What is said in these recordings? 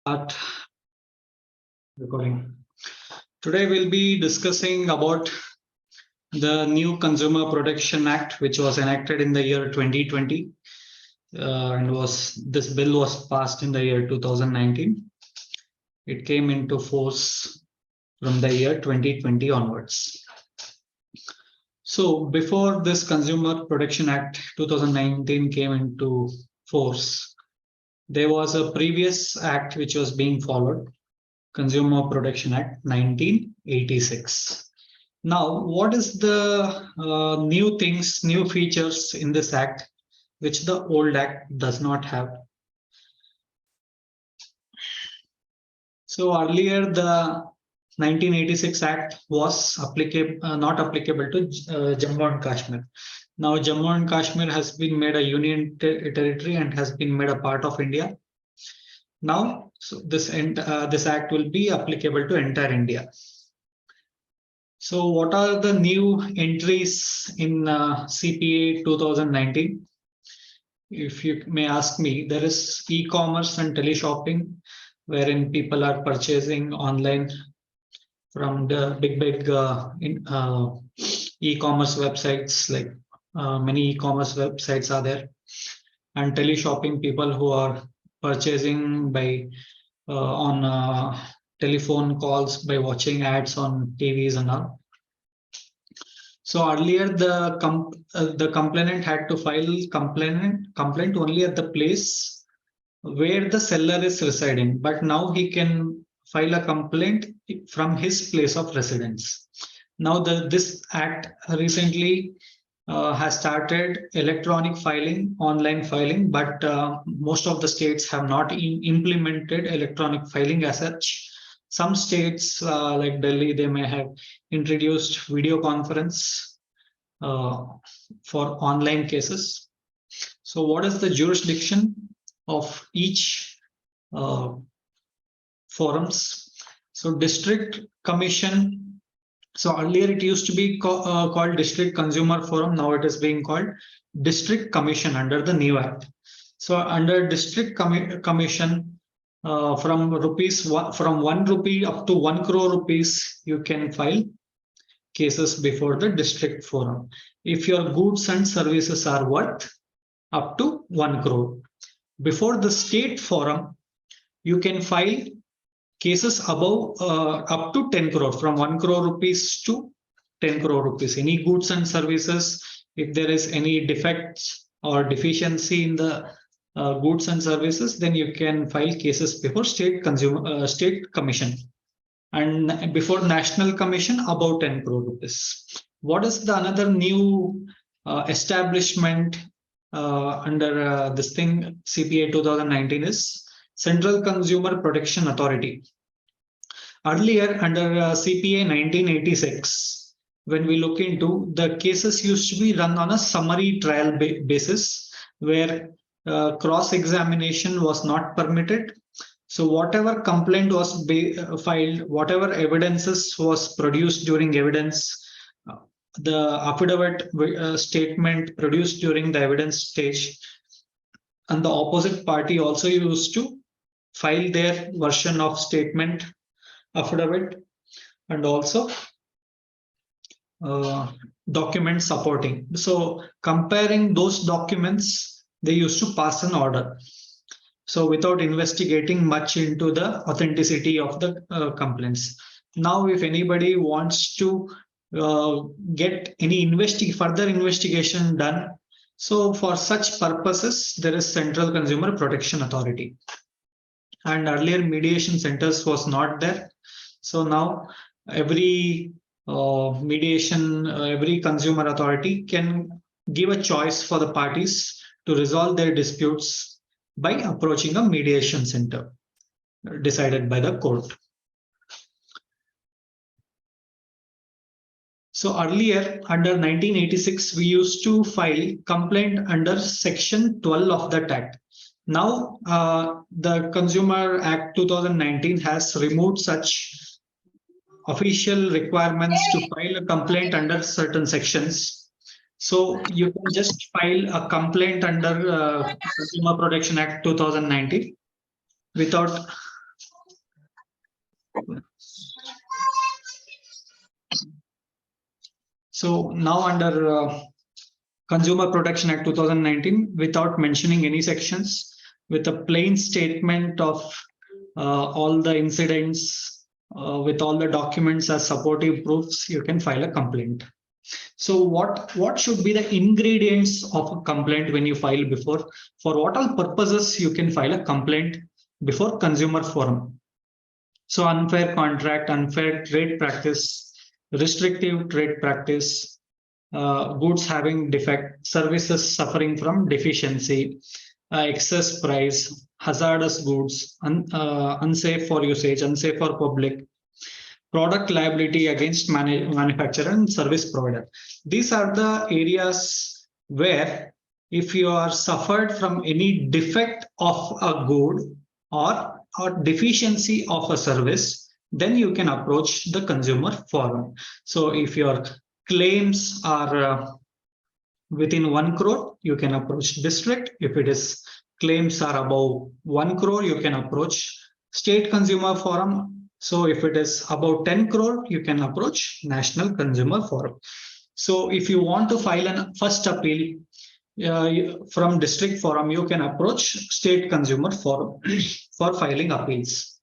Start recording. Today we'll be discussing about the new Consumer Protection Act, which was enacted in the year 2020, and this bill was passed in the year 2019. It came into force from the year 2020 onwards. So before this Consumer Protection Act 2019 came into force, there was a previous act which was being followed, Consumer Protection Act 1986. Now, what is the new things, new features in this act, which the old act does not have? So earlier, the 1986 Act was not applicable to Jammu and Kashmir. Now, Jammu and Kashmir has been made a union territory and has been made a part of India. Now, so this act will be applicable to entire India. So what are the new entries in CPA 2019? If you may ask me, there is e-commerce and teleshopping, wherein people are purchasing online from the big e-commerce websites, like many e-commerce websites are there. And teleshopping, people who are purchasing by on telephone calls, by watching ads on TVs and all. So earlier, the complainant had to file complaint only at the place where the seller is residing, but now he can file a complaint from his place of residence. Now this act recently has started electronic filing, online filing, but most of the states have not implemented electronic filing as such. Some states like Delhi, they may have introduced video conference for online cases. So what is the jurisdiction of each forums? So district commission. So earlier it used to be called District Consumer Forum. Now it is being called District Commission under the new act. So under District Commission, from 1 rupee up to 1 crore rupees, you can file cases before the district forum if your goods and services are worth up to 1 crore. Before the state forum, you can file cases above up to 10 crore, from 1 crore rupees to 10 crore rupees. Any goods and services, if there is any defects or deficiency in the goods and services, then you can file cases before state commission, and before national commission above 10 crore rupees. What is the another new establishment under this thing CPA 2019 is Central Consumer Protection Authority. Earlier under CPA 1986, when we look into, the cases used to be run on a summary trial basis, where cross-examination was not permitted. So whatever complaint was filed, whatever evidences was produced during evidence, the affidavit statement produced during the evidence stage, and the opposite party also used to file their version of statement, affidavit, and also document supporting. So comparing those documents, they used to pass an order. So without investigating much into the authenticity of the complaints. Now, if anybody wants to get any further investigation done, so for such purposes, there is Central Consumer Protection Authority. And earlier mediation centers was not there. So now every every consumer authority can give a choice for the parties to resolve their disputes by approaching a mediation center decided by the court. So earlier, under 1986, we used to file complaint under Section 12 of that Act. Now, the Consumer Act 2019 has removed such official requirements to file a complaint under certain sections. So you can just file a complaint under Consumer Protection Act 2019 without So now under Consumer Protection Act 2019, without mentioning any sections, with a plain statement of all the incidents, with all the documents as supportive proofs, you can file a complaint. So what should be the ingredients of a complaint when you file before? For what all purposes you can file a complaint before consumer forum? So unfair contract, unfair trade practice, restrictive trade practice, goods having defect, services suffering from deficiency, excess price, hazardous goods, unsafe for usage, unsafe for public, product liability against manufacturer and service provider. These are the areas where if you are suffered from any defect of a good or deficiency of a service, then you can approach the consumer forum. So if your claims are within 1 crore, you can approach district. If it is claims are above 1 crore, you can approach state consumer forum. So if it is about 10 crore, you can approach National Consumer Forum. So if you want to file a first appeal from district forum, you can approach state consumer forum for filing appeals.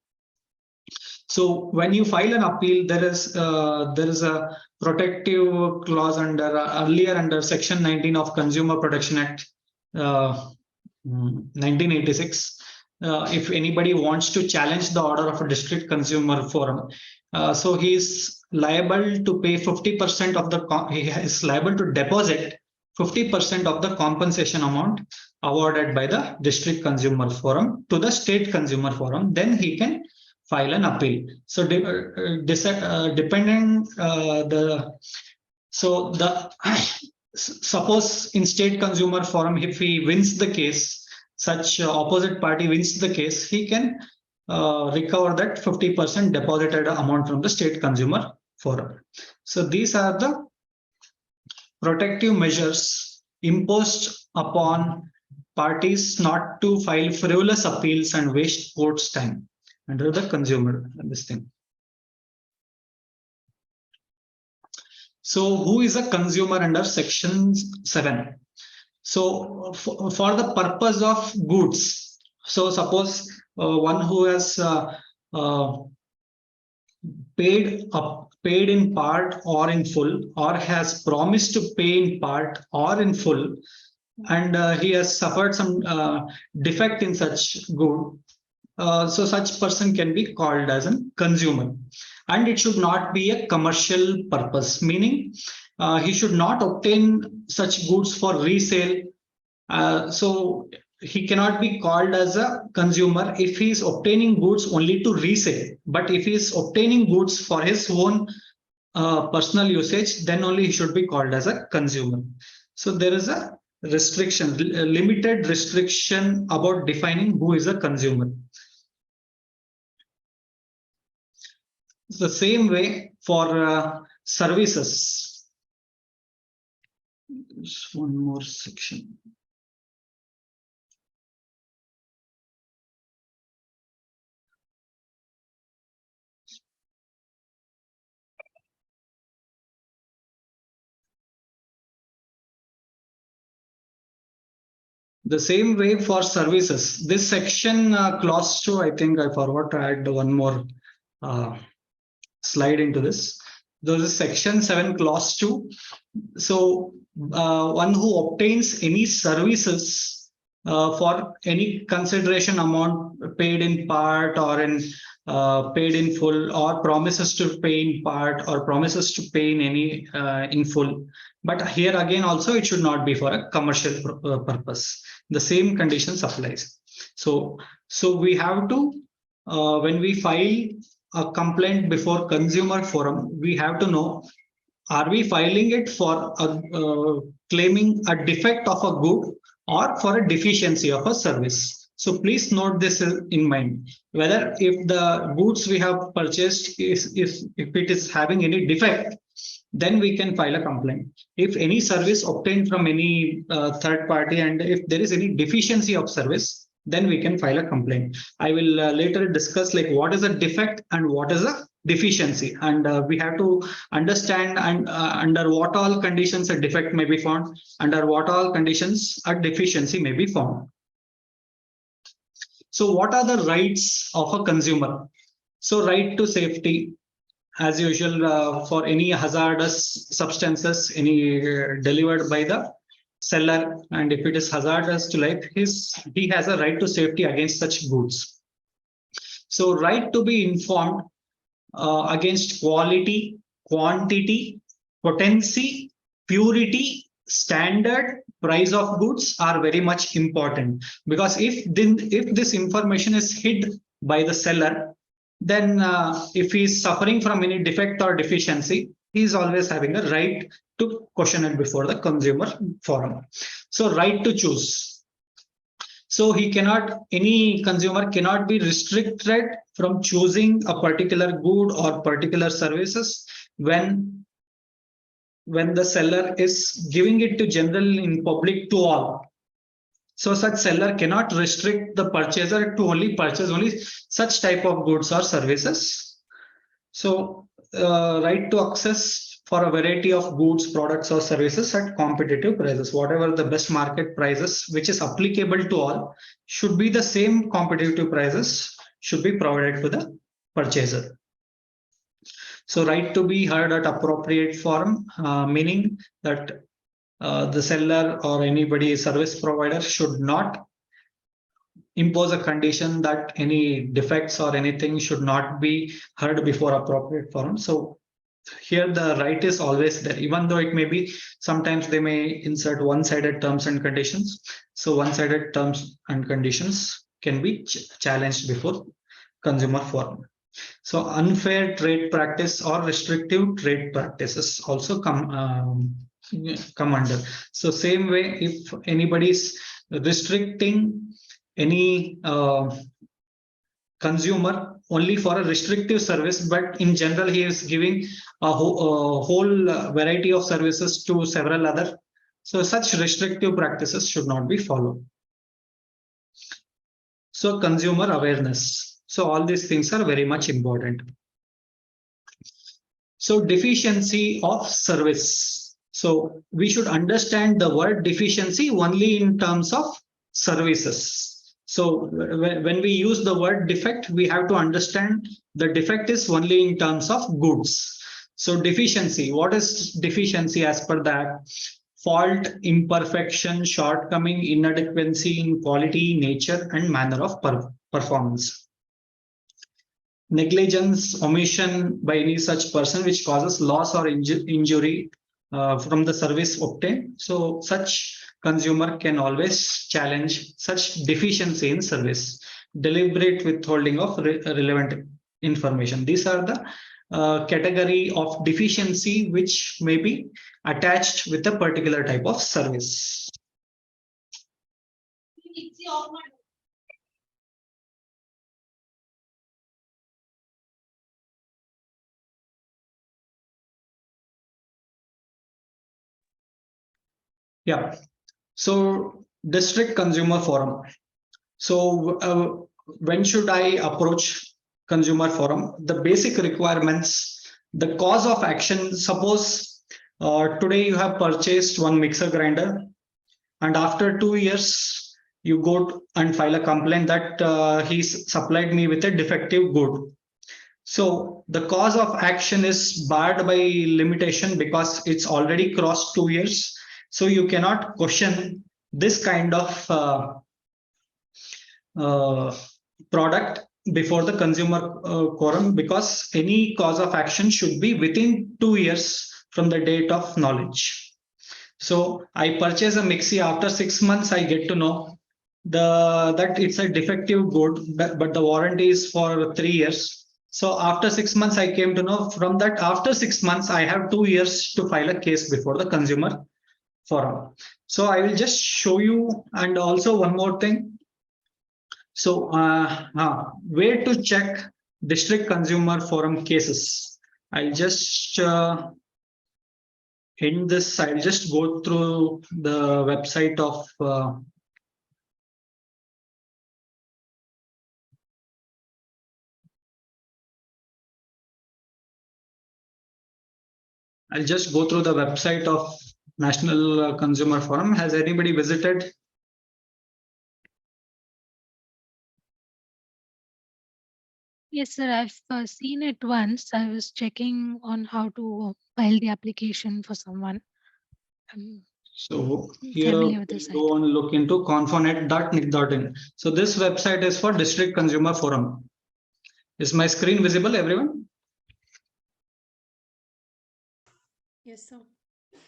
So when you file an appeal, there is a protective clause under earlier under Section 19 of Consumer Protection Act 1986. If anybody wants to challenge the order of a district consumer forum, so he is liable to pay 50% of the, he is liable to deposit 50% of the compensation amount awarded by the district consumer forum to the state consumer forum. Then he can file an appeal. So depending suppose in state consumer forum, if he wins the case, such opposite party wins the case, he can recover that 50% deposited amount from the state consumer forum. So these are the protective measures imposed upon parties not to file frivolous appeals and waste court's time under the consumer this thing. So who is a consumer under Section 7? So for the purpose of goods, so suppose one who has paid in part or in full, or has promised to pay in part or in full, and he has suffered some defect in such good, so such person can be called as a consumer. And it should not be a commercial purpose, meaning he should not obtain such goods for resale. So he cannot be called as a consumer if he is obtaining goods only to resale. But if he is obtaining goods for his own personal usage, then only he should be called as a consumer. So there is a restriction, limited restriction about defining who is a consumer. The same way for services. Just one more section. The same way for services. This section clause 2, I think I forgot to add one more slide into this. There is Section 7 clause 2. So one who obtains any services for any consideration amount paid in part or in paid in full, or promises to pay in part or promises to pay in any in full. But here again also it should not be for a commercial purpose. The same conditions applies. So we have to when we file a complaint before consumer forum, we have to know, are we filing it for claiming a defect of a good or for a deficiency of a service. So please note this in mind, whether if the goods we have purchased if it is having any defect, then we can file a complaint. If any service obtained from any third party and if there is any deficiency of service, then we can file a complaint. I will later discuss like what is a defect and what is a deficiency, and we have to understand and under what all conditions a defect may be found, under what all conditions a deficiency may be found. So what are the rights of a consumer? So right to safety, as usual, for any hazardous substances, any delivered by the seller, and if it is hazardous to life, he has a right to safety against such goods. So right to be informed against quality, quantity, potency, purity, standard, price of goods are very much important, because if this information is hid by the seller, then if he is suffering from any defect or deficiency, he is always having a right to question it before the consumer forum. So right to choose. So any consumer cannot be restricted from choosing a particular good or particular services when the seller is giving it to general in public to all. So such seller cannot restrict the purchaser to only purchase only such type of goods or services. So right to access for a variety of goods, products or services at competitive prices. Whatever the best market prices which is applicable to all should be the same competitive prices should be provided to the purchaser. So right to be heard at appropriate forum, meaning that the seller or anybody service provider should not impose a condition that any defects or anything should not be heard before appropriate forum. So here the right is always there, even though it may be sometimes they may insert one-sided terms and conditions. So one-sided terms and conditions can be challenged before consumer forum. So unfair trade practice or restrictive trade practices also come under. So same way, if anybody is restricting any consumer only for a restrictive service, but in general he is giving a whole variety of services to several other. So such restrictive practices should not be followed. So consumer awareness. So all these things are very much important. So deficiency of service. So we should understand the word deficiency only in terms of services. So when we use the word defect, we have to understand the defect is only in terms of goods. So deficiency, what is deficiency as per that? Fault, imperfection, shortcoming, inadequacy in quality, nature, and manner of performance. Negligence, omission by any such person which causes loss or injury from the service obtained. So such consumer can always challenge such deficiency in service. Deliberate withholding of relevant information. These are the category of deficiency which may be attached with a particular type of service. Yeah. So district consumer forum. So when should I approach consumer forum? The basic requirements, the cause of action. Suppose today you have purchased one mixer grinder, and after 2 years you go and file a complaint that he supplied me with a defective good. So the cause of action is barred by limitation because it's already crossed 2 years. So you cannot question this kind of product before the consumer quorum, because any cause of action should be within 2 years from the date of knowledge. So I purchase a mixie, after 6 months I get to know that it's a defective good, but the warranty is for 3 years. So after 6 months I came to know, from that after 6 months I have 2 years to file a case before the consumer forum. So I will just show you, and also one more thing. So where to check district consumer forum cases? I'll just end this. I'll just go through the website of I'll just go through the website of National Consumer Forum. Has anybody visited? Yes, sir. I've seen it once. I was checking on how to file the application for someone. I'm So here familiar with the we'll site. go and look into confonet.nic.in. So this website is for District Consumer Forum. Is my screen visible, everyone? Yes, sir.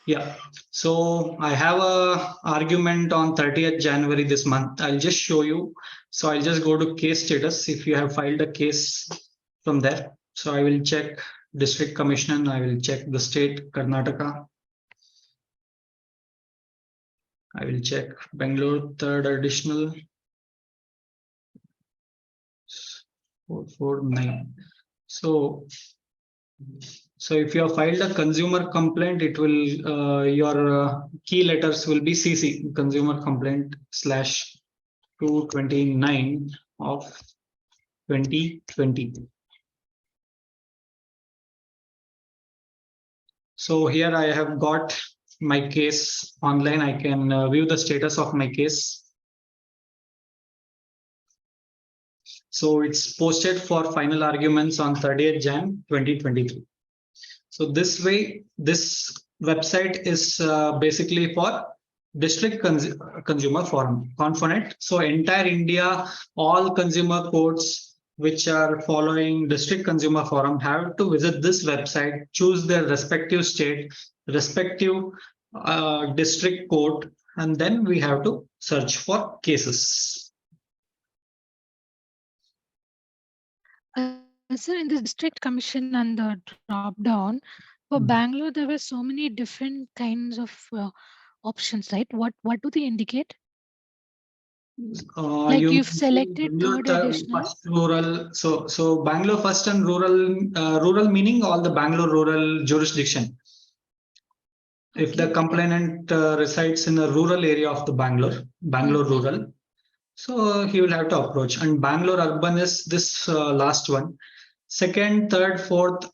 Yeah. So I have a argument on 30th January this month. I'll just show you. So I'll just go to case status if you have filed a case from there. So I will check District Commission. I will check the state, Karnataka. I will check Bangalore, third additional 449. So if you have filed a consumer complaint, it will your key letters will be CC, consumer complaint /229 of 2020. So here I have got my case online. I can view the status of my case. So it's posted for final arguments on 30th Jan 2023. So this way, this website is basically for district consumer forum, Confonet. So entire India, all consumer courts which are following district consumer forum have to visit this website, choose their respective state, respective district court, and then we have to search for cases. Sir, in the district commission and the drop down for Bangalore, there were so many different kinds of options, right? What do they indicate? Like you've selected third additional. First rural. So Bangalore first and rural meaning all the Bangalore rural jurisdiction. If the complainant resides in a rural area of the Bangalore rural, so he will have to approach. And Bangalore urban is this last one. Second, third, fourth,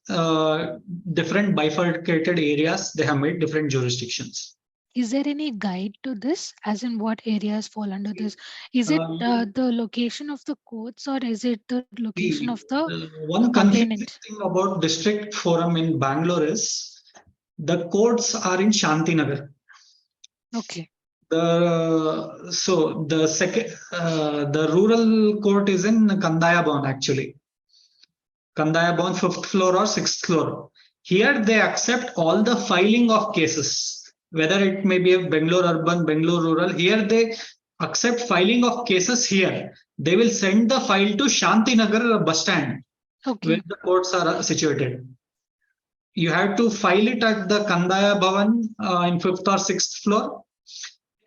different bifurcated areas, they have made different jurisdictions. Is there any guide to this, as in what areas fall under this? Is it the location of the courts or is it the location of the one confusing complainant? thing about district forum in Bangalore is the courts are in Shantinagar. Okay. The rural court is in Kandayabon actually. Kandayabon 5th floor or 6th floor. Here they accept all the filing of cases, whether it may be a Bangalore urban, Bangalore rural. Here they accept filing of cases here. They will send the file to Shantinagar bus stand, where the courts are situated. You have to file it at the Kandaya Bhavan in 5th or 6th floor.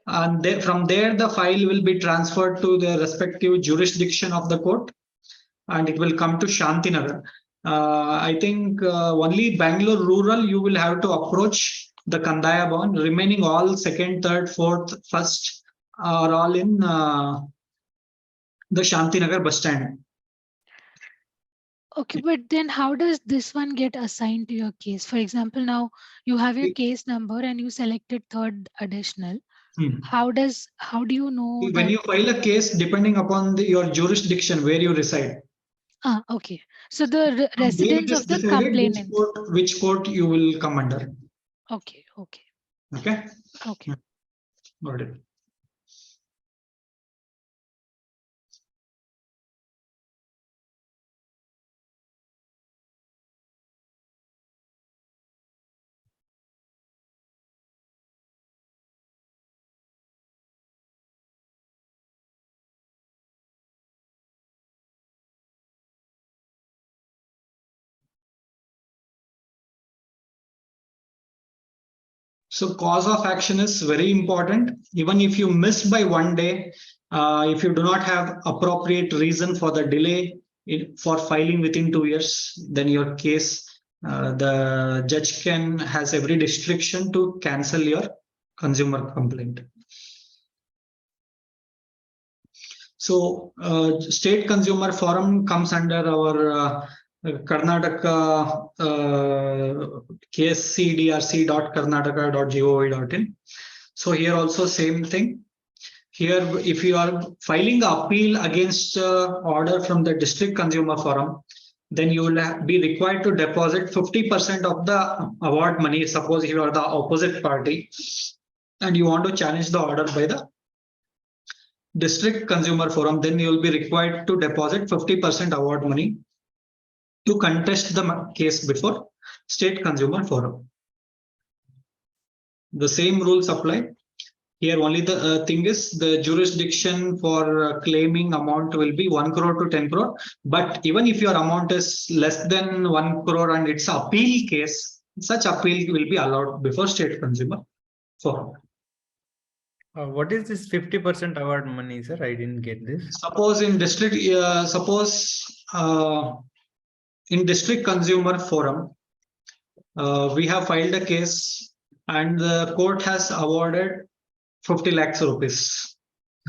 And from there, the file will be transferred to the respective jurisdiction of the court, and it will come to Shantinagar. I think only Bangalore rural you will have to approach the Kandaya Bhavan. Remaining all second, third, fourth, first are all in the Shantinagar bus stand. Okay, but then how does this one get assigned to your case? For example, now you have your case number and you selected third additional. How do you know when that? you file a case, depending upon your jurisdiction where you reside? Okay. So the residence of the complainant. Which court you will come under. Okay. Okay. Okay. Got it. So cause of action is very important. Even if you miss by one day, if you do not have appropriate reason for the delay for filing within 2 years, then your case, the judge has every restriction to cancel your consumer complaint. So state consumer forum comes under our Karnataka kscdrc.karnataka.gov.in. So here also same thing. Here, if you are filing the appeal against order from the district consumer forum, then you will be required to deposit 50% of the award money. Suppose you are the opposite party and you want to challenge the order by the district consumer forum, then you will be required to deposit 50% award money to contest the case before state consumer forum. The same rules apply. Here only the thing is the jurisdiction for claiming amount will be 1 crore to 10 crore. But even if your amount is less than 1 crore and it's an appeal case, such appeal will be allowed before state consumer forum. What is this 50% award money, sir? I didn't get this. Suppose in district, in district consumer forum, we have filed a case and the court has awarded 50 lakhs rupees.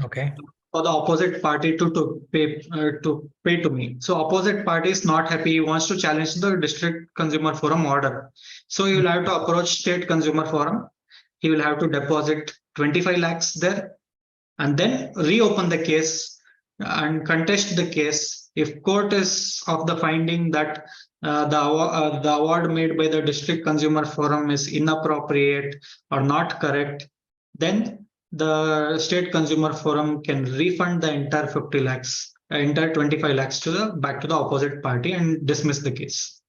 Okay. For the opposite party to pay to me. So opposite party is not happy. He wants to challenge the district consumer forum order. So you will have to approach state consumer forum. He will have to deposit 25 lakhs there and then reopen the case and contest the case. If court is of the finding that the award made by the district consumer forum is inappropriate or not correct, then the state consumer forum can refund the entire 50 lakhs, entire 25 lakhs back to the opposite party and dismiss the case.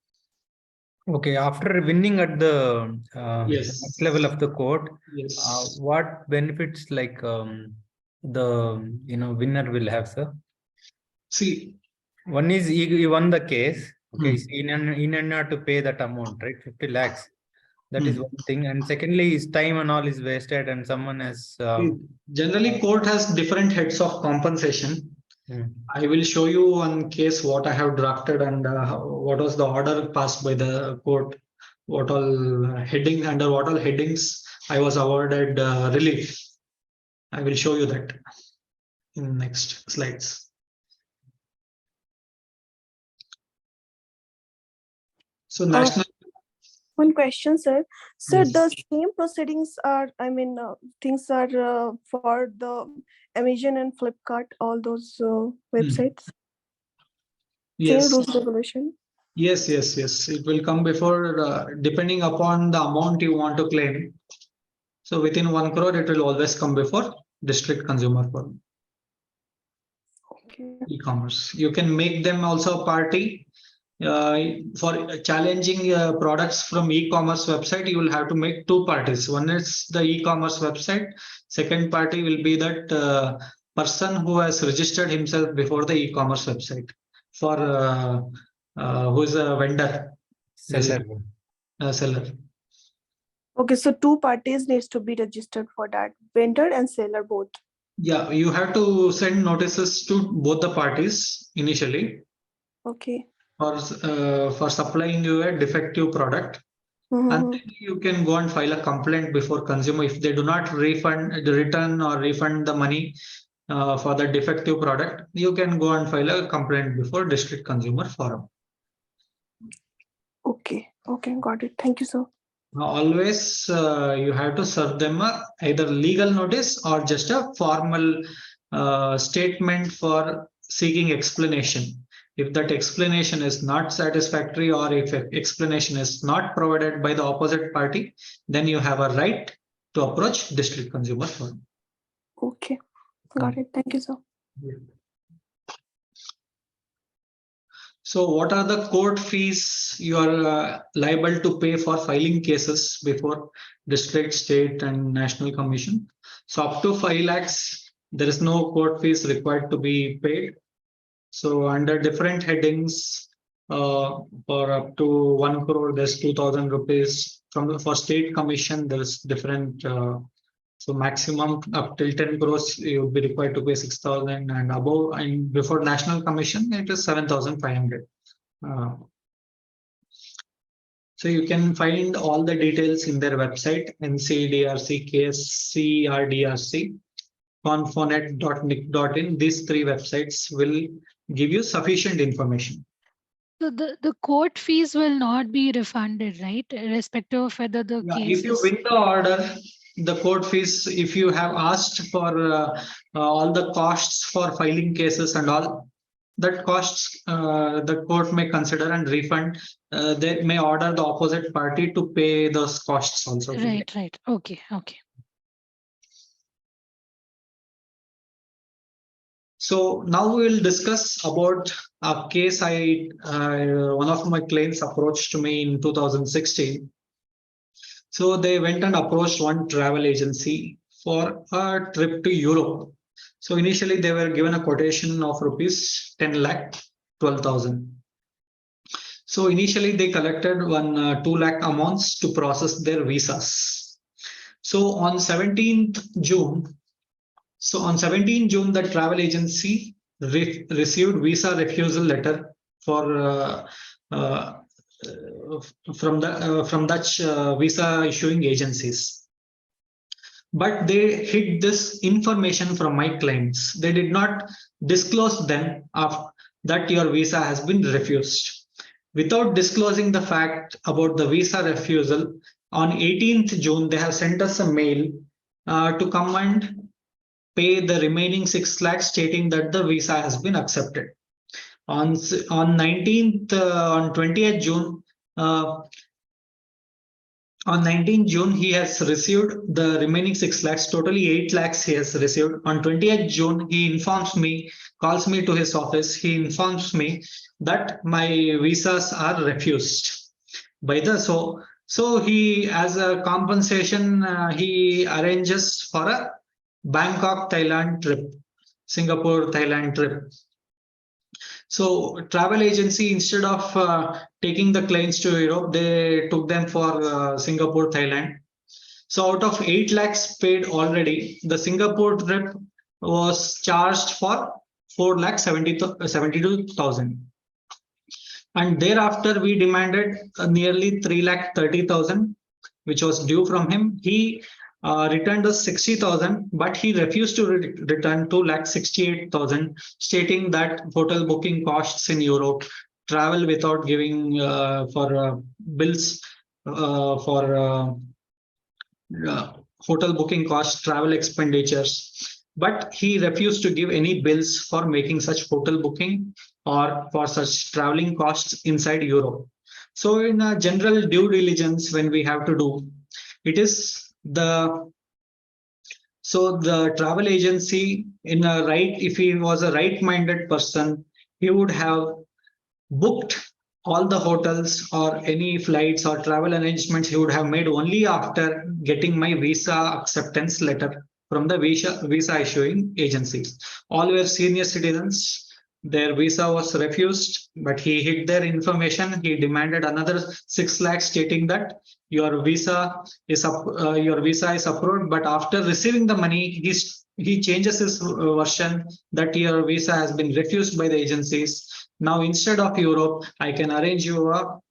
Okay, after winning at the Yes. next level of the court, Yes. what benefits like the winner will have, sir? See, one is he won the case. Okay, he need not to pay that amount, right? 50 lakhs. That is one thing. And secondly, his time and all is wasted, and someone has. Generally, court has different heads of compensation. I will show you one case what I have drafted and what was the order passed by the court. What all heading under what all headings I was awarded relief. I will show you that in next slides. So national. One question, sir. Sir, Yes. the same proceedings are, things are for the Amazon and Flipkart, all those websites. Yes. Same rules regulation. Yes. It will come before, depending upon the amount you want to claim. So within 1 crore, it will always come before district consumer forum. Okay. E-commerce. You can make them also a party. For challenging products from e-commerce website, you will have to make two parties. One is the e-commerce website. Second party will be that person who has registered himself before the e-commerce website. For who is a vendor, Seller. Seller. Okay, so two parties needs to be registered for that, vendor and seller both. Yeah, you have to send notices to both the parties initially. Okay. For supplying you a defective product. And then you can go and file a complaint before consumer if they do not return or refund the money for the defective product. You can go and file a complaint before district consumer forum. Okay, got it. Thank you, sir. Always you have to serve them either legal notice or just a formal statement for seeking explanation. If that explanation is not satisfactory or if explanation is not provided by the opposite party, then you have a right to approach district consumer forum. Okay, got it. Thank you, sir. So what are the court fees you are liable to pay for filing cases before district, state and national commission? So up to 5 lakhs, there is no court fees required to be paid. So under different headings, for up to 1 crore, there's 2,000 rupees. For state commission, there's different. So maximum up till 10 crores, you'll be required to pay 6,000 and above. And before national commission, it is 7,500. So you can find all the details in their website, NCDRC, KSCRDRC. confonet.nic.in. These three websites will give you sufficient information. So the court fees will not be refunded, right? Irrespective of whether the case If you is. win the order, the court fees, if you have asked for all the costs for filing cases and all, that costs the court may consider and refund. They may order the opposite party to pay those costs also. Right, right. Okay, okay. So now we will discuss about a case one of my clients approached me in 2016. So they went and approached one travel agency for a trip to Europe. So initially they were given a quotation of rupees 10 lakh 12,000. So initially they collected 2 lakh amounts to process their visas. So on 17th June, the travel agency received visa refusal letter for from Dutch visa issuing agencies. But they hid this information from my clients. They did not disclose them that your visa has been refused. Without disclosing the fact about the visa refusal, on 18th June, they have sent us a mail to come and pay the remaining 6 lakhs, stating that the visa has been accepted. On 20th June, on 19th June, he has received the remaining 6 lakhs, totally 8 lakhs he has received. On 20th June, he informs me, calls me to his office. He informs me that my visas are refused by the so he, as a compensation, he arranges for a Bangkok, Thailand trip, Singapore, Thailand trip. So travel agency, instead of taking the clients to Europe, they took them for Singapore, Thailand. So out of 8 lakhs paid already, the Singapore trip was charged for 4 lakh 72,000. And thereafter we demanded nearly 3 lakh 30,000, which was due from him. He returned us 60,000, but he refused to return 2 lakh 68,000, stating that hotel booking costs in Europe, travel without giving for bills for hotel booking costs, travel expenditures. But he refused to give any bills for making such hotel booking or for such traveling costs inside Europe. So in a general due diligence, when we have to do, it is the travel agency if he was a right-minded person, he would have booked all the hotels or any flights or travel arrangements he would have made only after getting my visa acceptance letter from the visa issuing agencies. All were senior citizens. Their visa was refused, but he hid their information. He demanded another 6 lakhs, stating that your visa is approved. But after receiving the money, he changes his version that your visa has been refused by the agencies. Now, instead of Europe, I can arrange you a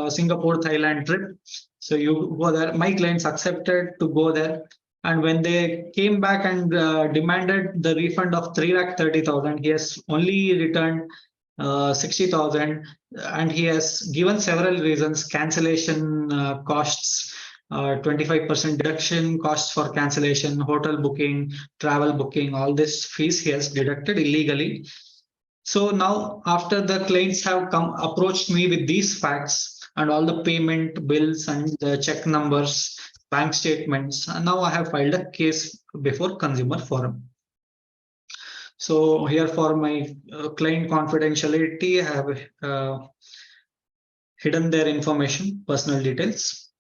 Singapore, Thailand trip. So you go there. My clients accepted to go there. And when they came back and demanded the refund of 3 lakh 30,000, he has only returned 60,000, and he has given several reasons: cancellation costs, 25% deduction costs for cancellation, hotel booking, travel booking, all this fees he has deducted illegally. So now, after the clients have approached me with these facts and all the payment bills and the check numbers, bank statements, and now I have filed a case before Consumer Forum. So here, for my client confidentiality, I have hidden their information, personal details.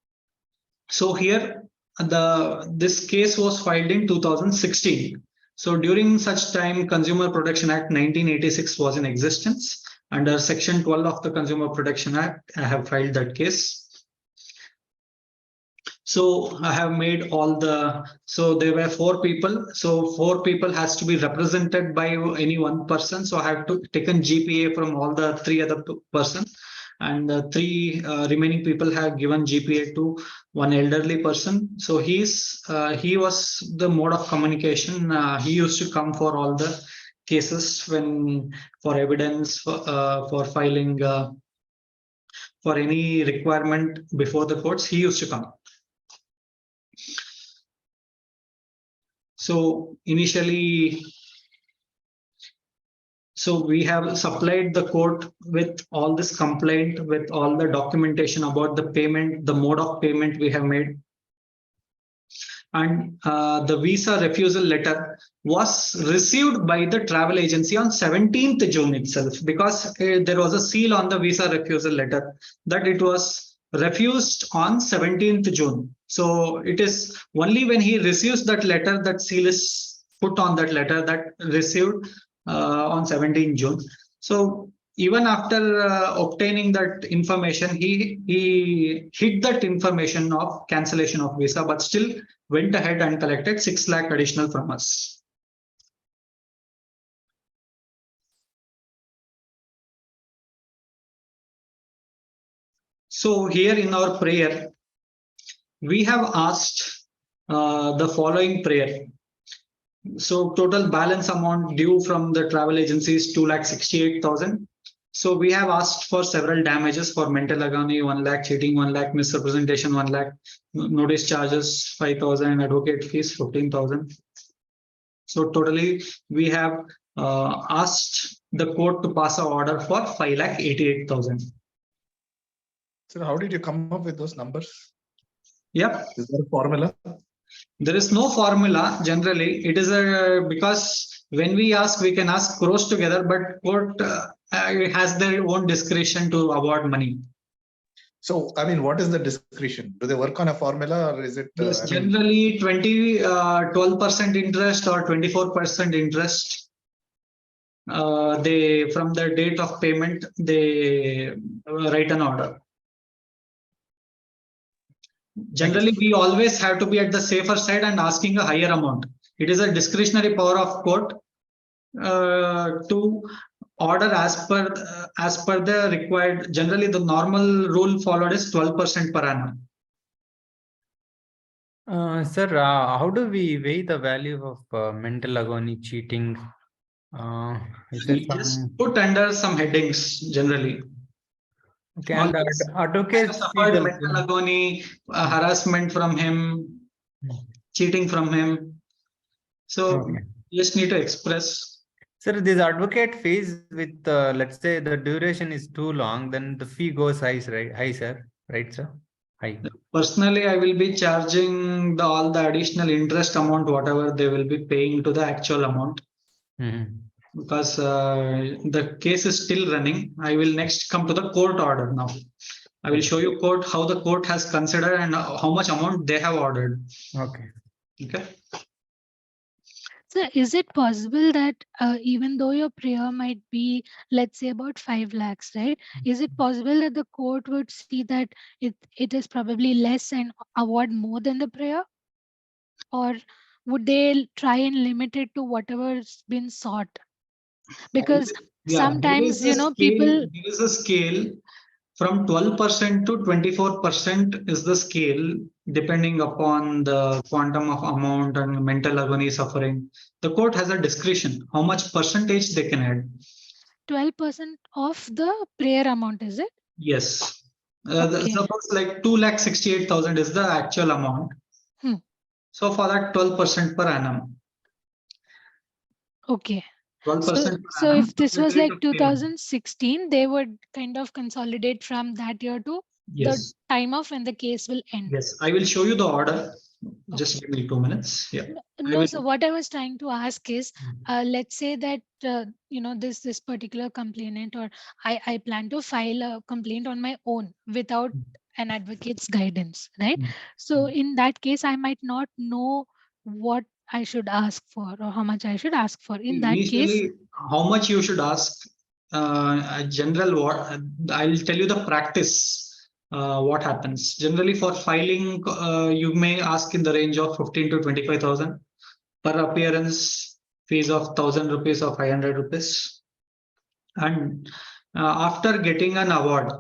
So here, this case was filed in 2016. So during such time, Consumer Protection Act 1986 was in existence. Under Section 12 of the Consumer Protection Act, I have filed that case. So I have made so there were 4 people. So 4 people has to be represented by any one person. So I have taken GPA from all the 3 other persons. And the 3 remaining people have given GPA to one elderly person. So he was the mode of communication. He used to come for all the cases when for evidence for filing for any requirement before the courts, he used to come. So initially, so we have supplied the court with all this complaint, with all the documentation about the payment, the mode of payment we have made. And the visa refusal letter was received by the travel agency on 17th June itself, because there was a seal on the visa refusal letter that it was refused on 17th June. So it is only when he receives that letter that seal is put on that letter that received on 17th June. So even after obtaining that information, he hid that information of cancellation of visa, but still went ahead and collected 6 lakh additional from us. So here in our prayer, we have asked the following prayer. So total balance amount due from the travel agency is 2,68,000. So we have asked for several damages for mental agony, 1 lakh, cheating 1 lakh, misrepresentation 1 lakh, notice charges 5,000, advocate fees 15,000. So totally we have asked the court to pass an order for 5,88,000. So how did you come up with those numbers? Yep. Is there a formula? There is no formula generally. It is a because when we ask, we can ask crores together, but court has their own discretion to award money. So, I mean, what is the discretion? Do they work on a formula, or is it? Yes, generally 12% interest or 24% interest. They from the date of payment they write an order. Generally, we always have to be at the safer side and asking a higher amount. It is a discretionary power of court to order as per the required. Generally, the normal rule followed is 12% per annum. Sir, how do we weigh the value of mental agony, cheating? We just put under some headings generally. Okay, and advocates suffered mental agony, harassment from him, cheating from him. So you just need to express. Sir, this advocate fees with let's say the duration is too long, then the fee goes high, right? High, sir, right, sir? High. Personally, I will be charging all the additional interest amount, whatever they will be paying to the actual amount. Because the case is still running. I will next come to the court order now. I will show you how the court has considered and how much amount they have ordered. Okay. Okay. So is it possible that even though your prayer might be, let's say, about 5 lakhs, right? Is it possible that the court would see that it is probably less and award more than the prayer? Or would they try and limit it to whatever's been sought? Because sometimes, people. There is a scale from 12% to 24% is the scale, depending upon the quantum of amount and mental agony suffering. The court has a discretion how much percentage they can add. 12% of the prayer amount, is it? Yes. Okay. Suppose like 2,68,000 is the actual amount. So for that 12% per annum. Okay. 12% So if this was like 2016, they would kind of consolidate from that year to the time of when the case will end. Yes, I will show you the order. Just give me 2 minutes. Yeah. No, so what I was trying to ask is, let's say that this particular complainant, or I plan to file a complaint on my own without an advocate's guidance, right? So in that case, I might not know what I should ask for or how much I should ask for. In that case, how much you should ask. General what I'll tell you the practice. What happens generally for filing, you may ask in the range of 15 to 25,000 per appearance, fees of 1,000 rupees or 500 rupees, and after getting an award,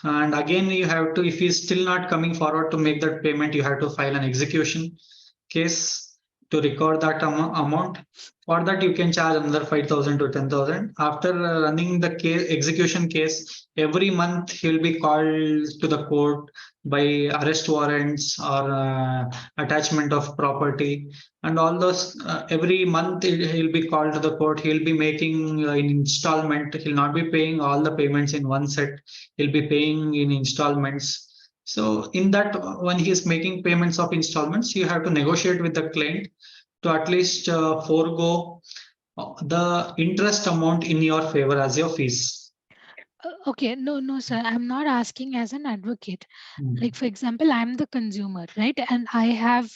and again you have to, if he's still not coming forward to make that payment, you have to file an execution case. to record that amount. For that, you can charge another 5,000 to 10,000. After running the case, execution case, every month he'll be called to the court by arrest warrants or attachment of property, and all those. Every month he'll be called to the court. He'll be making in installment. He'll not be paying all the payments in one set. He'll be paying in installments. So in that, when he is making payments of installments, you have to negotiate with the client to at least forego the interest amount in your favor as your fees. Okay, no, sir. I'm not asking as an advocate. Like, for example, I'm the consumer, right? And I have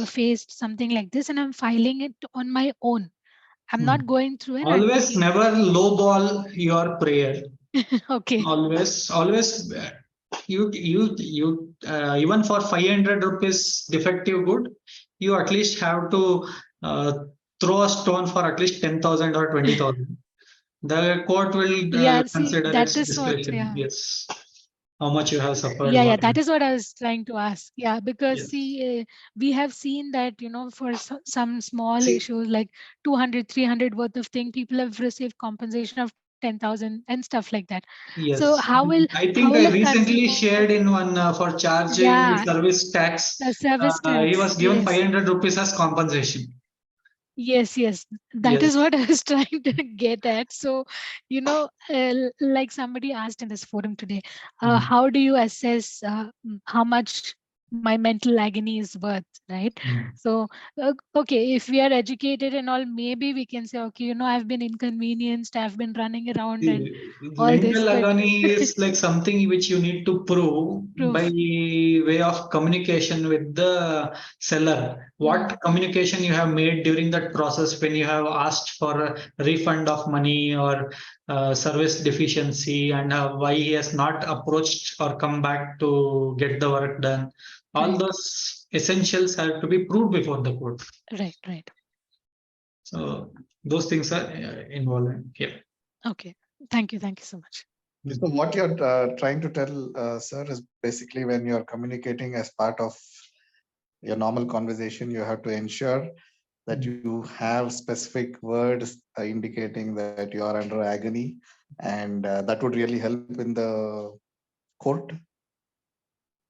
faced something like this and I'm filing it on my own. I'm not going through an Always never lowball your prayer. Okay. Always you even for 500 rupees defective good, you at least have to throw a stone for at least 10,000 or 20,000. The court will Yeah, see, consider that its is what, discretion. yeah. Yes, how much you have suffered. Yeah, that is what I was trying to ask. Yeah, because Yes. see, we have seen that, for some small issues like 200, 300 worth of thing, people have received compensation of 10,000 and stuff like that. Yes. So how will I think I a recently consumer, shared in one for charging service tax. the service He was tax, given yes. 500 rupees as compensation. Yes, that is what I was trying to get at. So, like somebody asked in this forum today, how do you assess how much my mental agony is worth, right? So, okay, if we are educated and all, maybe we can say, okay, I've been inconvenienced, I've been running around and all this, Mental but agony is like something which you need to prove by way of communication with the seller. What communication you have made during that process when you have asked for a refund of money or service deficiency, and why he has not approached or come back to get the work done. All those essentials have to be proved before the court. Right. So those things are involved here. Okay. Thank you so much. So what you're trying to tell, sir, is basically when you're communicating as part of your normal conversation, you have to ensure that you have specific words indicating that you are under agony, and that would really help in the court.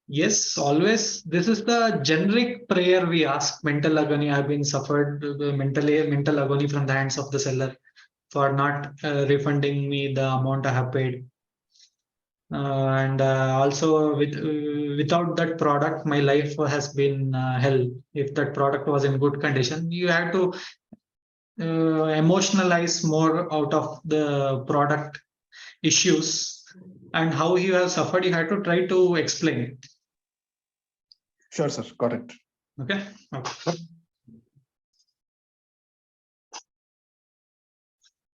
Yes, always. This is the generic prayer we ask. Mental agony. I've been suffered mental agony from the hands of the seller for not refunding me the amount I have paid. And also without that product, my life has been hell. If that product was in good condition, you have to emotionalize more out of the product issues and how you have suffered. You have to try to explain. Sure, sir. Got it. Okay.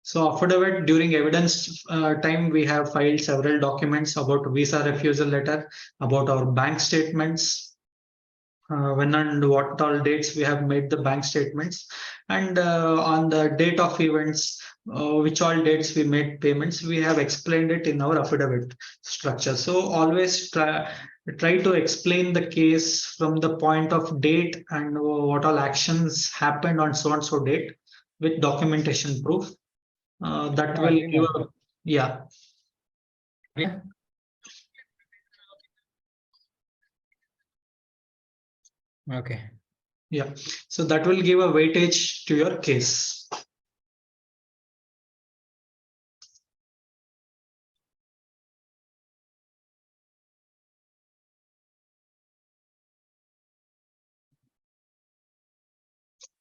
So affidavit, during evidence time, we have filed several documents about visa refusal letter, about our bank statements, when and what all dates we have made the bank statements, and on the date of events, which all dates we made payments, we have explained it in our affidavit structure. So always try to explain the case from the point of date and what all actions happened on so and so date with documentation proof. That will give a, yeah. Okay. Yeah. So that will give a weightage to your case.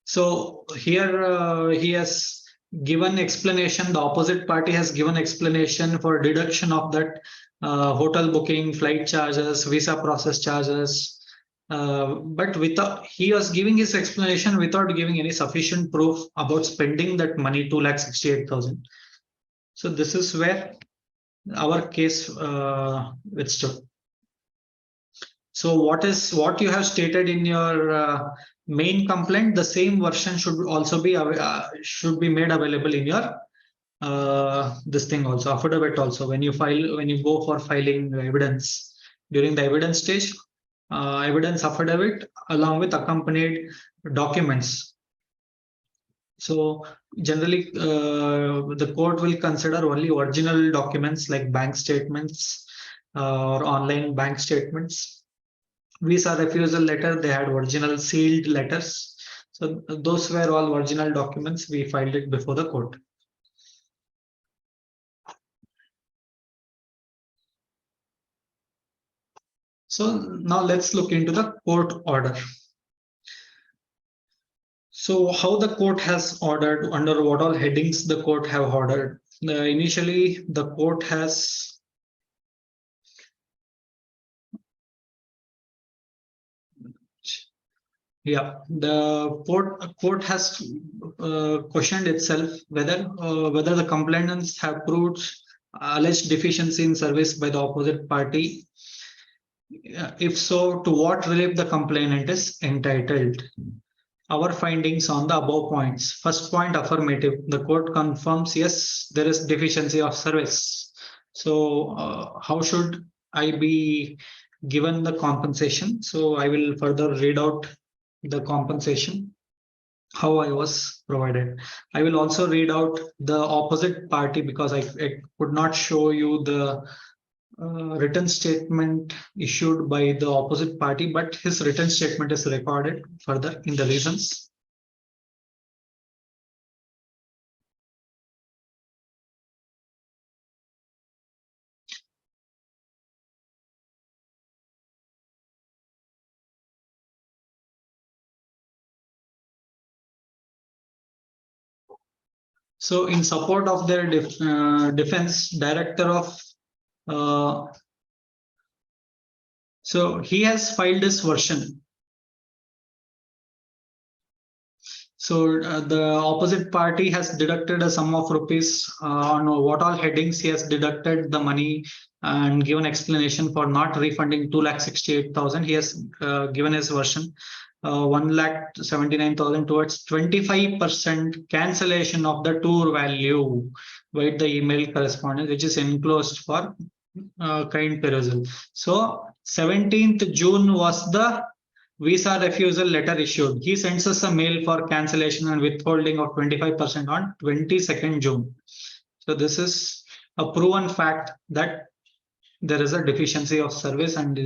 So here he has given explanation. The opposite party has given explanation for deduction of that hotel booking, flight charges, visa process charges. But without, he was giving his explanation without giving any sufficient proof about spending that money, 2,68,000. So this is where our case withstood. So what you have stated in your main complaint, the same version should also be made available in your this thing also, affidavit also. When you go for filing evidence during the evidence stage, evidence affidavit along with accompanied documents. So generally, the court will consider only original documents like bank statements or online bank statements. Visa refusal letter, they had original sealed letters. So those were all original documents. We filed it before the court. So now let's look into the court order. So how the court has ordered, under what all headings the court have ordered. Initially, the court has the court has questioned itself whether the complainants have proved alleged deficiency in service by the opposite party. If so, to what relief the complainant is entitled. Our findings on the above points. First point, affirmative. The court confirms, yes, there is deficiency of service. So how should I be given the compensation? So I will further read out the compensation, how I was provided. I will also read out the opposite party because I could not show you the written statement issued by the opposite party, but his written statement is recorded further in the reasons. So in support of their defense, director of so he has filed his version. So the opposite party has deducted a sum of rupees on what all headings he has deducted the money and given explanation for not refunding 2,68,000. He has given his version. 1,79,000 towards 25% cancellation of the tour value by the email correspondence, which is enclosed for kind perusal. So 17th June was the visa refusal letter issued. He sends us a mail for cancellation and withholding of 25% on 22nd June. So this is a proven fact that there is a deficiency of service and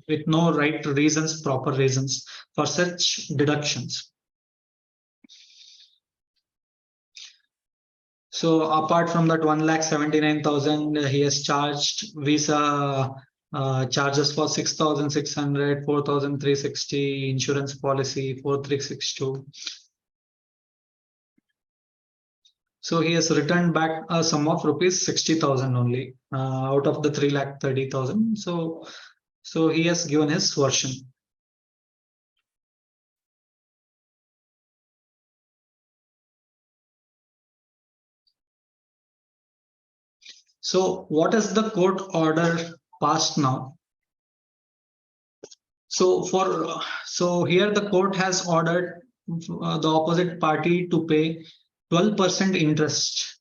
with no right reasons, proper reasons for such deductions. So apart from that 1,79,000, he has charged visa charges for 6,600, 4,360, insurance policy 4,362. So he has returned back a sum of rupees 60,000 only out of the 3,30,000. So he has given his version. So what is the court order passed now? So here the court has ordered the opposite party to pay 12% interest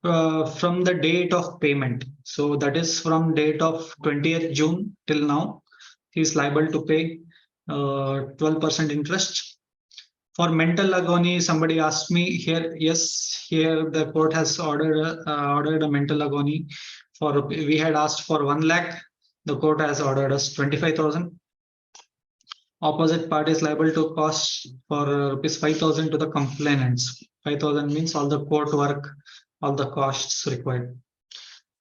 from the date of payment. So that is from date of 20th June till now. He is liable to pay 12% interest. For mental agony, somebody asked me here. Yes, here the court has ordered a mental agony. We had asked for 1 lakh. The court has ordered us 25,000. Opposite party is liable to cost for rupees 5,000 to the complainants. 5,000 means all the court work, all the costs required.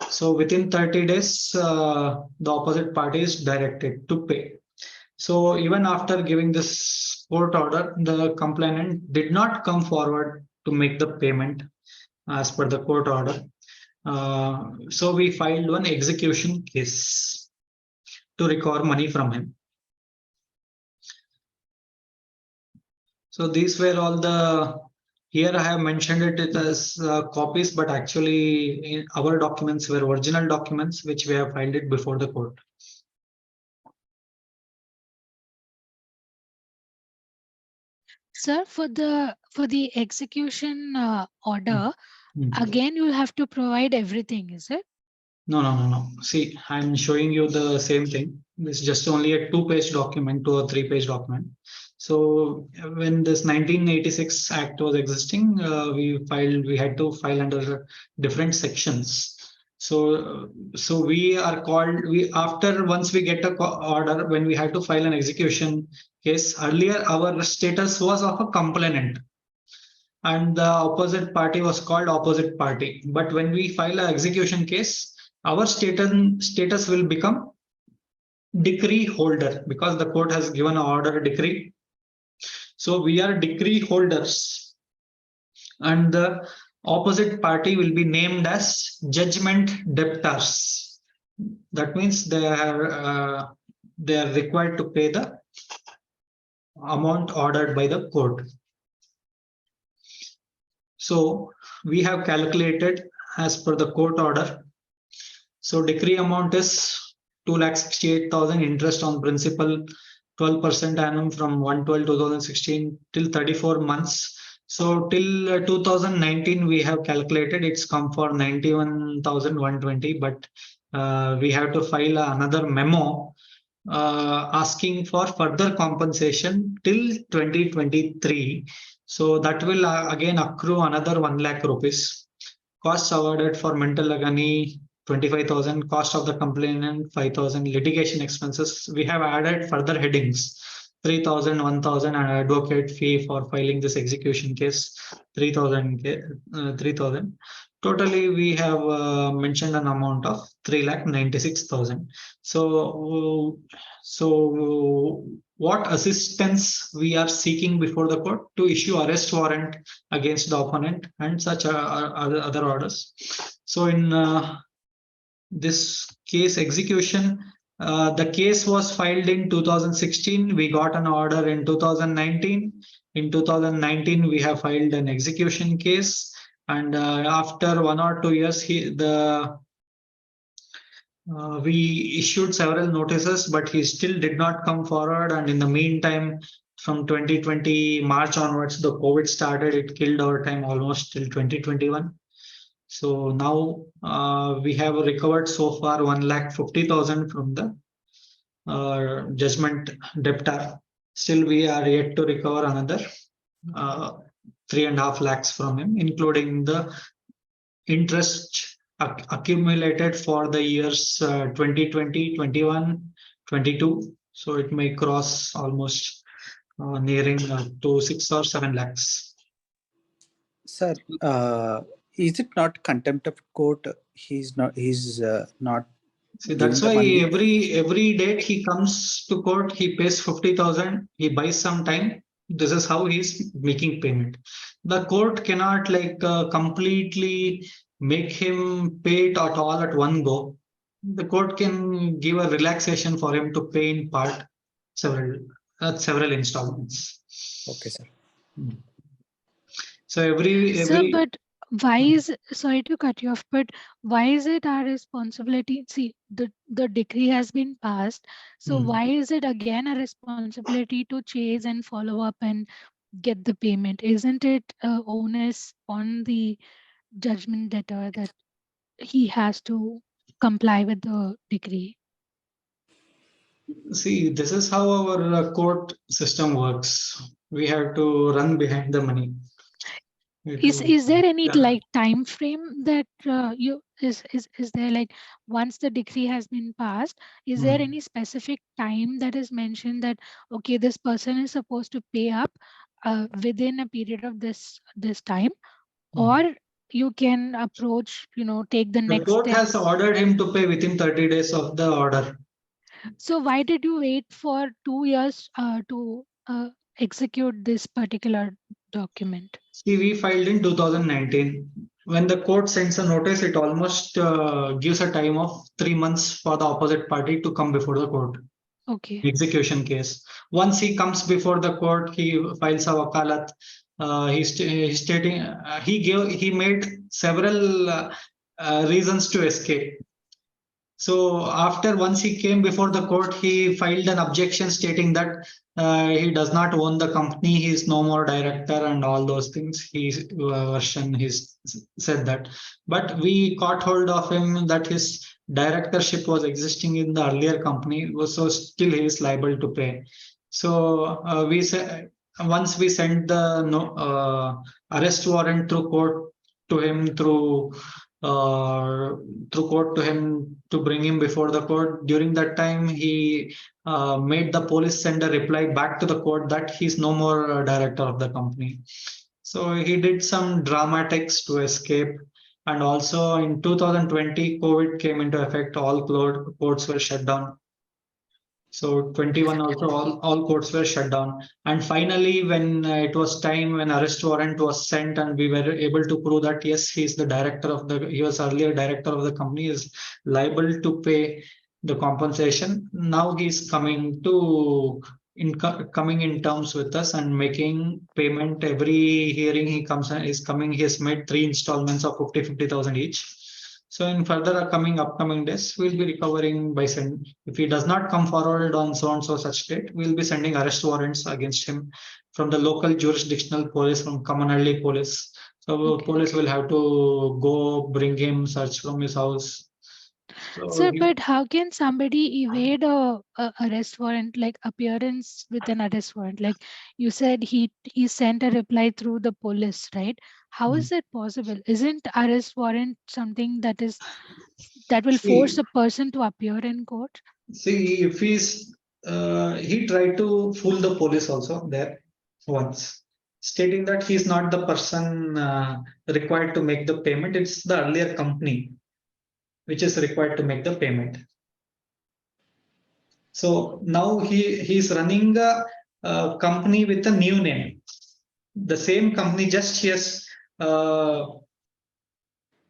So within 30 days, the opposite party is directed to pay. So even after giving this court order, the complainant did not come forward to make the payment as per the court order. So we filed one execution case to recover money from him. So these were all the, here I have mentioned it as copies, but actually in our documents were original documents which we have filed it before the court. Sir, for the execution order, again you'll have to provide everything, is it? No. See, I'm showing you the same thing. This is just only a 2-page document, 2 or 3-page document. So when this 1986 Act was existing, we had to file under different sections. So we are called, after once we get a order, when we had to file an execution case, earlier our status was of a complainant, and the opposite party was called opposite party. But when we file an execution case, our status will become decree holder, because the court has given an order decree. So we are decree holders, and the opposite party will be named as judgment debtors. That means they are required to pay the amount ordered by the court. So we have calculated as per the court order. So decree amount is 2,68,000, interest on principal 12% annum from 1/12/2016 till 34 months. So till 2019 we have calculated, it's come for 91,120, but we have to file another memo asking for further compensation till 2023. So that will again accrue another 1 lakh rupees. Costs awarded for mental agony 25,000, cost of the complainant 5,000, litigation expenses. We have added further headings 3,000, 1,000, and advocate fee for filing this execution case 3,000. Totally, we have mentioned an amount of 3,96,000. So what assistance we are seeking before the court? To issue arrest warrant against the opponent and such other orders. So in this case execution, the case was filed in 2016. We got an order in 2019. In 2019, we have filed an execution case, and after 1 or 2 years, we issued several notices, but he still did not come forward. And in the meantime, from 2020 March onwards, the COVID started. It killed our time almost till 2021. So now we have recovered so far 1,50,000 from the judgment debtor. Still, we are yet to recover another 3.5 lakhs from him, including the interest accumulated for the years 2020, 21, 22. So it may cross almost nearing to 6 or 7 lakhs. Sir, is it not contempt of court? He's not. See, that's why every date he comes to court, he pays 50,000. He buys some time. This is how he's making payment. The court cannot completely make him pay it at all at one go. The court can give a relaxation for him to pay in part, several installments. Okay, sir. So every Sir, but why is, sorry to cut you off, but why is it our responsibility? See, the decree has been passed. So why is it again a responsibility to chase and follow up and get the payment? Isn't it onus on the judgment debtor that he has to comply with the decree? See, this is how our court system works. We have to run behind the money. Is there any time frame that is there, like once the decree has been passed, is there any specific time that is mentioned that okay, this person is supposed to pay up within a period of this time, or you can approach, take the next court step? has ordered him to pay within 30 days of the order. So why did you wait for 2 years to execute this particular document? See, we filed in 2019. When the court sends a notice, it almost gives a time of 3 months for the opposite party to come before the court. Okay. Execution case. Once he comes before the court, he files a wakalat. He's stating he made several reasons to escape. So once he came before the court, he filed an objection stating that he does not own the company, he is no more director and all those things. He said that. But we caught hold of him that his directorship was existing in the earlier company, so still he is liable to pay. So we say once we sent the arrest warrant through court to him through court to him to bring him before the court. During that time, he made the police send a reply back to the court that he's no more director of the company. So he did some dramatics to escape. And also in 2020, COVID came into effect. All courts were shut down. So 21 also all courts were shut down. And finally, when it was time, when arrest warrant was sent and we were able to prove that yes, he was earlier director of the company, is liable to pay the compensation. Now he's coming in terms with us and making payment. Every hearing he has made 3 installments of 50,000 each. So in further upcoming days, we'll be recovering by send. If he does not come forward on so and so such date, we'll be sending arrest warrants against him from the local jurisdictional police, from Kamanhalli police. So police will have to go bring him, search from his house. Sir, but how can somebody evade a arrest warrant, like appearance with an arrest warrant? Like you said, he sent a reply through the police, right? How is it possible? Isn't arrest warrant something that will force a person to appear in court? See, if he tried to fool the police also there once, stating that he's not the person required to make the payment. It's the earlier company which is required to make the payment. So now he's running a company with a new name. The same company, just he has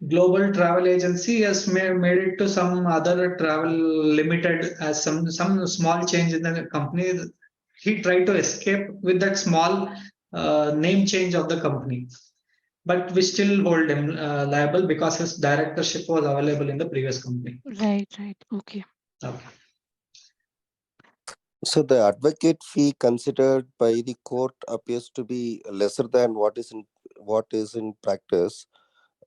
global travel agency has made it to some other travel limited as some small change in the company. He tried to escape with that small name change of the company, but we still hold him liable because his directorship was available in the previous company. Right. Okay. So the advocate fee considered by the court appears to be lesser than what is in practice.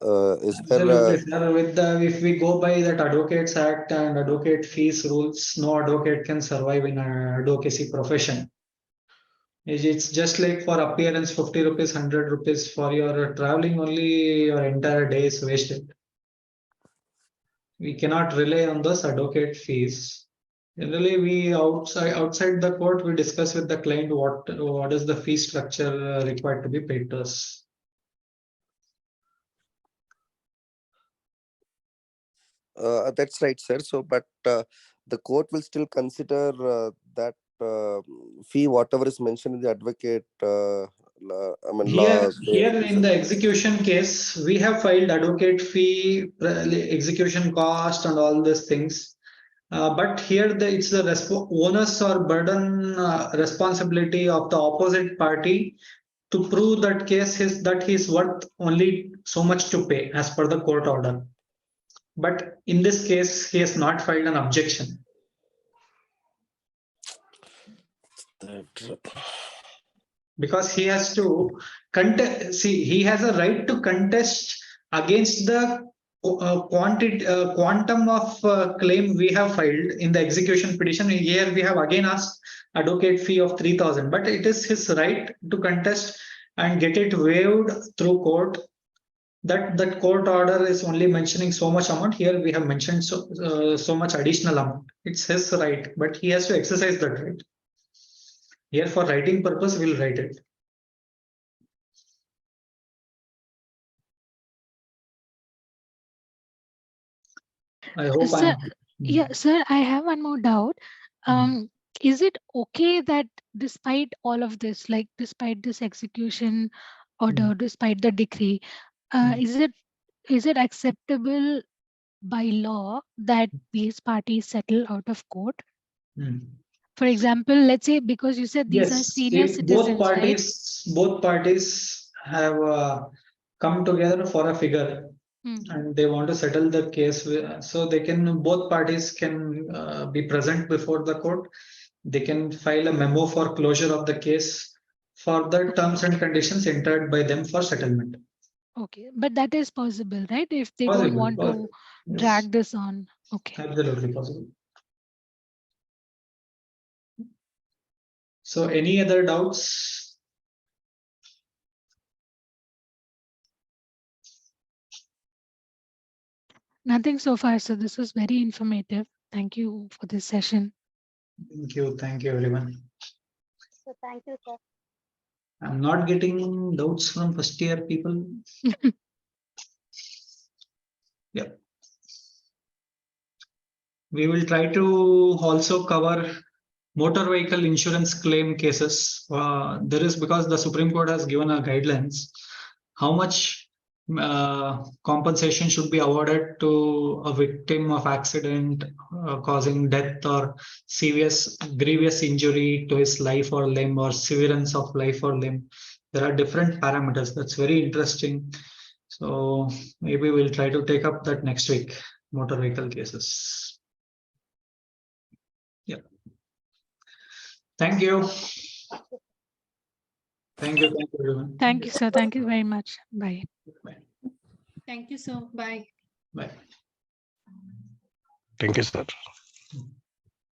Is Absolutely, there sir. If we go by that Advocates Act and advocate fees rules, no advocate can survive in an advocacy profession. It's just like for appearance, 50 rupees, 100 rupees for your traveling, only your entire day is wasted. We cannot rely on those advocate fees. Generally, we outside the court, we discuss with the client what is the fee structure required to be paid to us. that's right, sir. So, but the court will still consider that fee, whatever is mentioned in the advocate. Here in the execution case, we have filed advocate fee, execution cost, and all these things. But here it's the onus or burden responsibility of the opposite party to prove that he's worth only so much to pay as per the court order. But in this case, he has not filed an objection. Because he has to contest. See, he has a right to contest against the quantum of claim we have filed in the execution petition. Here we have again asked advocate fee of 3,000, but it is his right to contest and get it waived through court. That court order is only mentioning so much amount. Here we have mentioned so much additional amount. It's his right, but he has to exercise that right. Here for writing purpose, we'll write it. I hope Sir, yeah, sir, I have one more doubt. Is it okay that despite all of this, like despite this execution order, despite the decree, is it acceptable by law that these parties settle out of court? For example, let's say, because you said these are senior citizens, both parties have come together for a figure and they want to settle the case, so both parties can be present before the court. They can file a memo for closure of the case for the terms and conditions entered by them for settlement. Okay, but that is possible, right? If they don't want to drag this on. Okay. Absolutely possible. So any other doubts? Nothing so far. So this was very informative. Thank you for this session. Thank you everyone. So thank you, sir. I'm not getting doubts from first year people. Yeah. We will try to also cover motor vehicle insurance claim cases. There is, because the Supreme Court has given a guidelines, how much compensation should be awarded to a victim of accident causing death or serious grievous injury to his life or limb or severance of life or limb. There are different parameters. That's very interesting. So maybe we'll try to take up that next week, motor vehicle cases. Yeah. Thank you. Thank you. Thank you, everyone. Thank you, sir. Thank you very much. Bye. Bye. Thank you, sir. Bye. Bye. Thank you, sir.